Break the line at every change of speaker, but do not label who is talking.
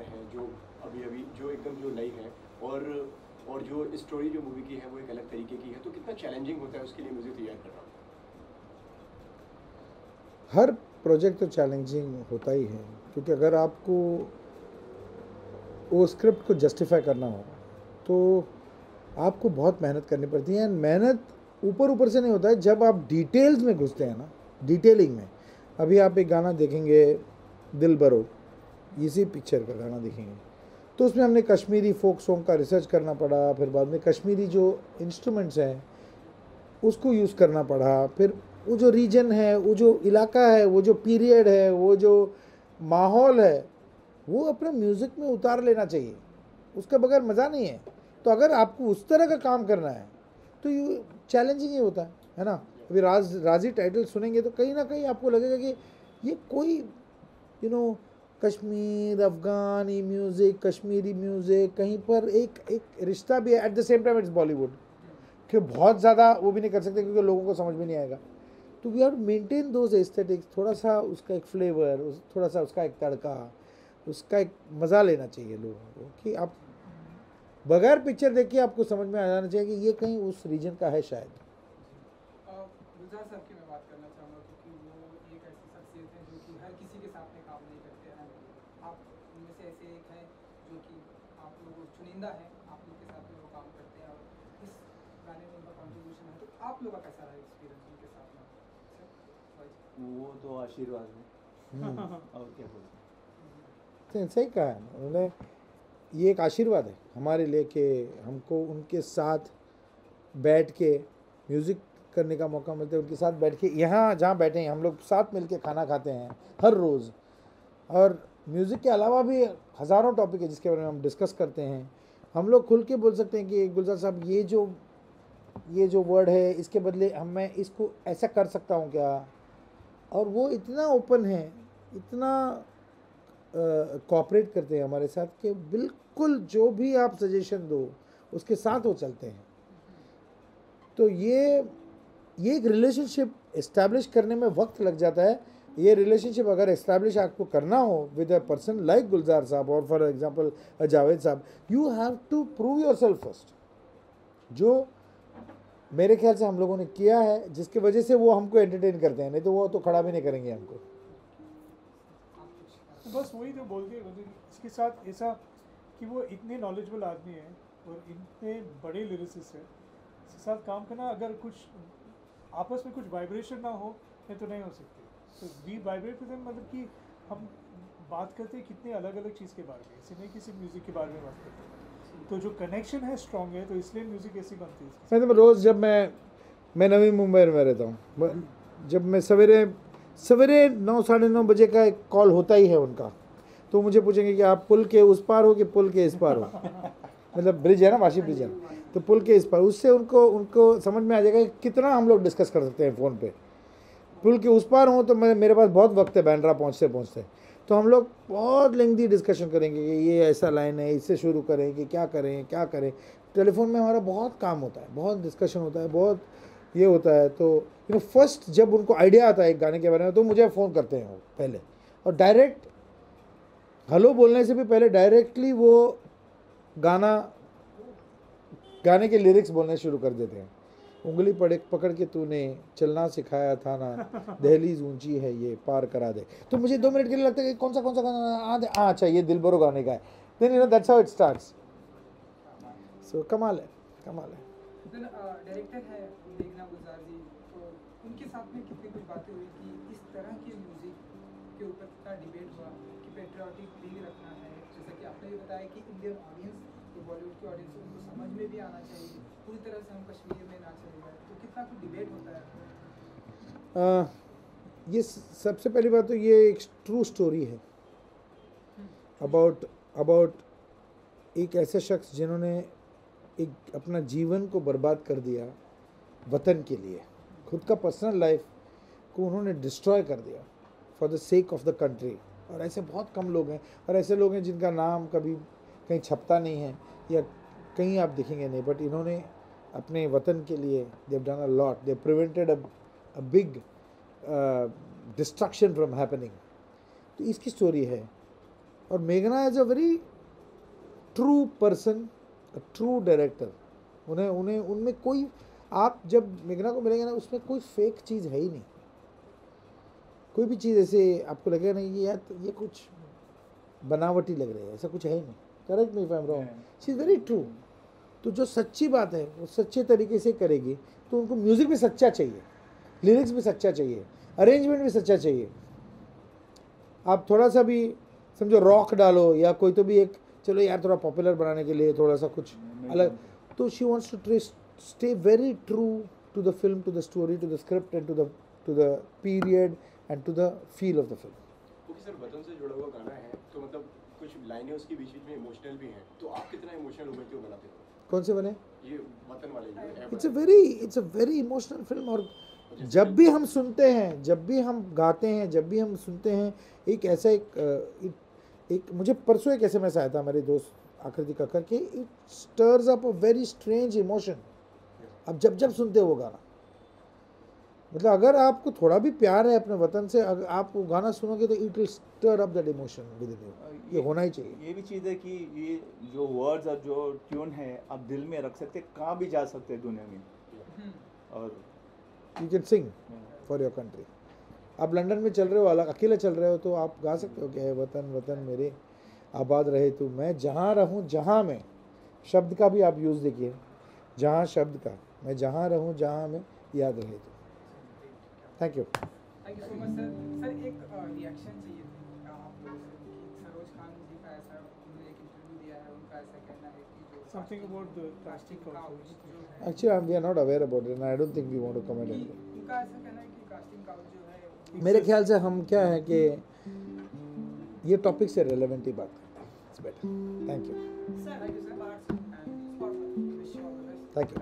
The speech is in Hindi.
है जो अभी अभी जो एकदम जो नई है, और जो स्टोरी जो मूवी की है वो एक अलग तरीके की है, तो कितना चैलेंजिंग होता है उसके लिए म्यूजिक तैयार करना?
हर प्रोजेक्ट तो चैलेंजिंग होता ही है, क्योंकि अगर आपको वो स्क्रिप्ट को जस्टिफाई करना हो तो आपको बहुत मेहनत करनी पड़ती है। एंड मेहनत ऊपर ऊपर से नहीं होता है, जब आप डिटेल्स में घुसते हैं ना, डिटेलिंग में। अभी आप एक गाना देखेंगे, दिल बरो, इसी पिक्चर का गाना देखेंगे, तो उसमें हमने कश्मीरी फोक सॉन्ग का रिसर्च करना पड़ा, फिर बाद में कश्मीरी जो इंस्ट्रूमेंट्स हैं उसको यूज़ करना पड़ा, फिर वो जो रीजन है, वो जो इलाका है, वो जो पीरियड है, वो जो माहौल है, वो अपने म्यूज़िक में उतार लेना चाहिए, उसके बगैर मज़ा नहीं है। तो अगर आपको उस तरह का काम करना है तो ये चैलेंजिंग ही होता है ना। अभी राजी टाइटल सुनेंगे तो कहीं ना कहीं आपको लगेगा कि ये कोई कश्मीर, अफ़गानी म्यूज़िक, कश्मीरी म्यूज़िक, कहीं पर एक एक रिश्ता भी है, at the same time it's Bollywood, कि बहुत ज़्यादा वो भी नहीं कर सकते क्योंकि लोगों को समझ में नहीं आएगा। तो we have maintain those aesthetics, थोड़ा सा उसका एक फ्लेवर, थोड़ा सा उसका एक तड़का, उसका एक मज़ा लेना चाहिए लोगों को, कि आप बगैर पिक्चर देख के आपको समझ में आ जाना चाहिए कि ये कहीं उस रीजन का है शायद।
गुलजार साहब की मैं बात करना चाहूँगा, क्योंकि वो एक ऐसी शख्सियत है जो कि हर किसी के साथ में काम नहीं करते हैं। आप उनमें से ऐसे एक हैं जो कि आप लोग चुनिंदा है, आप लोग के साथ में वो काम करते हैं और इस गाने में उनका कॉन्ट्रीब्यूशन है। तो आप लोगों का कैसा रहा एक्सपीरियंस उनके साथ में?
वो तो आशीर्वाद है। और क्या बोलते
सही कहा है उन्होंने, ये एक आशीर्वाद है हमारे लिए कि हमको उनके साथ बैठ के म्यूज़िक करने का मौका मिलता है, उनके साथ बैठ के यहाँ जहाँ बैठे हैं हम लोग साथ मिल के खाना खाते हैं हर रोज़। और म्यूज़िक के अलावा भी हज़ारों टॉपिक है जिसके बारे में हम डिस्कस करते हैं। हम लोग खुल के बोल सकते हैं कि गुलजार साहब ये जो वर्ड है इसके बदले मैं इसको ऐसा कर सकता हूँ क्या, और वो इतना ओपन है, इतना कोऑपरेट करते हैं हमारे साथ कि बिल्कुल जो भी आप सजेशन दो उसके साथ वो चलते हैं। तो ये एक रिलेशनशिप इस्टेब्लिश करने में वक्त लग जाता है। ये रिलेशनशिप अगर इस्टेब्लिश आपको करना हो with a person like Gulzar sahab और for example Javed sahab, you have to prove yourself first, जो मेरे ख्याल से हम लोगों ने किया है, जिसकी वजह से वो हमको एंटरटेन करते हैं, नहीं तो वो तो खड़ा भी नहीं करेंगे हमको।
तो बस वही जो बोल के इसके साथ ऐसा कि वो इतने नॉलेजेबल आदमी हैं और इतने बड़े लिरिसिस्ट हैं, इसके साथ काम करना, अगर कुछ आपस में कुछ वाइब्रेशन ना हो ये तो नहीं हो सकती। तो वी वाइब्रेट विद देम, मतलब कि हम बात करते हैं कितने अलग अलग चीज़ के बारे में, ऐसे नहीं किसी म्यूज़िक के बारे में बात करते हैं। तो जो कनेक्शन है स्ट्रॉन्ग है, तो इसलिए म्यूज़िक ऐसी बनती है।
मैं तो रोज़, जब मैं नवी मुंबई में रहता हूँ, जब मैं सवेरे 9 साढ़े 9 बजे का एक कॉल होता ही है उनका, तो मुझे पूछेंगे कि आप पुल के उस पार हो कि पुल के इस पार हो मतलब ब्रिज है ना, वाशी ब्रिज है, तो पुल के इस पार, उससे उनको समझ में आ जाएगा कि कितना हम लोग डिस्कस कर सकते हैं फ़ोन पे। पुल के उस पार हो तो मेरे पास बहुत वक्त है बांद्रा पहुँचते, तो हम लोग बहुत लेंथी डिस्कशन करेंगे कि ये ऐसा लाइन है, इससे शुरू करें कि क्या करें। टेलीफोन में हमारा बहुत काम होता है, बहुत डिस्कशन होता है, बहुत ये होता है। तो फर्स्ट जब उनको आइडिया आता है एक गाने के बारे में तो मुझे फ़ोन करते हैं वो पहले, और डायरेक्ट हेलो बोलने से भी पहले डायरेक्टली वो गाने के लिरिक्स बोलने शुरू कर देते हैं। उंगली पकड़ के तूने चलना सिखाया था ना, दहलीज ऊंची है ये पार करा दे। तो मुझे 2 मिनट के लिए लगता है कि कौन सा गाना, अच्छा ये दिलबरो गाने का है। Then that's how it starts. So कमाल है।
डायरेक्टर है मेघना गुलजार जी, तो उनके साथ में कितनी कुछ बातें हुई कि इस तरह के म्यूज़िक के ऊपर कितना डिबेट हुआ कि पेट्रियाटिक फील रखना है, जैसा कि आपने भी बताया कि इंडियन ऑडियंस, जो बॉलीवुड की ऑडियंस है, उनको समझ में भी आना चाहिए, पूरी तरह से हम कश्मीर में ना चले जाए, तो कितना कुछ डिबेट होता है।
ये सबसे पहली बात तो ये एक ट्रू स्टोरी है अबाउट एक ऐसे शख्स जिन्होंने एक अपना जीवन को बर्बाद कर दिया वतन के लिए, खुद का पर्सनल लाइफ को उन्होंने डिस्ट्रॉय कर दिया for the sake of the country. और ऐसे बहुत कम लोग हैं, और ऐसे लोग हैं जिनका नाम कभी कहीं छपता नहीं है या कहीं आप दिखेंगे नहीं, बट इन्होंने अपने वतन के लिए they have done a lot, they prevented a big destruction from happening. तो इसकी स्टोरी है। और मेघना as a very true person, true director. उन्हें उन्हें उनमें कोई, आप जब मेघना को मिलेंगे ना, उसमें कोई फेक चीज़ है ही नहीं। कोई भी चीज़ ऐसे आपको लगेगा नहीं ये यार ये कुछ बनावटी लग रही है, ऐसा कुछ है ही नहीं। Correct me if I am wrong, she is very true. तो जो सच्ची बात है वो सच्चे तरीके से करेगी। तो उनको म्यूज़िक भी सच्चा चाहिए, लिरिक्स भी सच्चा चाहिए, अरेंजमेंट भी सच्चा चाहिए। आप थोड़ा सा भी समझो रॉक डालो या कोई तो भी एक, चलो यार थोड़ा पॉपुलर बनाने के लिए थोड़ा सा कुछ अलग, तो she wants to stay very true to the film, to the story, to the script and to the period and to the feel of the film.
Okay sir, वतन से जुड़ा हुआ गाना है तो मतलब कुछ लाइनें उसके बीच बीच में इमोशनल भी हैं, तो आप कितना इमोशनल हुए थे वो बनाते हो?
कौन से बने?
ये वतन वाले जो है।
It's a very emotional film. और जब भी हम सुनते हैं, जब भी हम गाते हैं, जब भी हम सुनते हैं, एक ऐसा एक मुझे परसों एक SMS आया था मेरे दोस्त आकृति कक्कर के, it stirs up a very strange emotion. अब जब सुनते हो वो गाना, मतलब अगर आपको थोड़ा भी प्यार है अपने वतन से, अगर आप वो गाना सुनोगे तो it will stir up that emotion within you. ये होना ही चाहिए।
ये भी चीज़ है कि ये जो वर्ड्स और जो ट्यून है आप दिल में रख सकते, कहाँ भी जा सकते हैं दुनिया में, और
you can sing for your country. आप लंदन में चल रहे हो, अलग अकेले चल रहे हो, तो आप गा सकते हो कि है वतन वतन मेरे आबाद रहे तू, मैं जहाँ रहूँ जहाँ में, शब्द का भी आप यूज़ देखिए, जहाँ शब्द का, मैं जहाँ रहूँ जहाँ में याद रहे तू। Thank you
so much sir. Sir एक रिएक्शन चाहिए आप लोगों से कि सरोज खान जी का ऐसा, उन्होंने एक इंटरव्यू दिया है, उनका ऐसा कहना है कि जो
Something about the casting couch.
Actually we are not aware about it, I don't think we want to comment on it.
उनका ऐसा कहना है कि कास्टिंग काउच जो है
मेरे ख्याल से हम क्या है कि ये टॉपिक से रेलेवेंट ही बात करते हैं। It's better. Thank you.
Sir, thank you sir, and wish you all the best.
Thank you.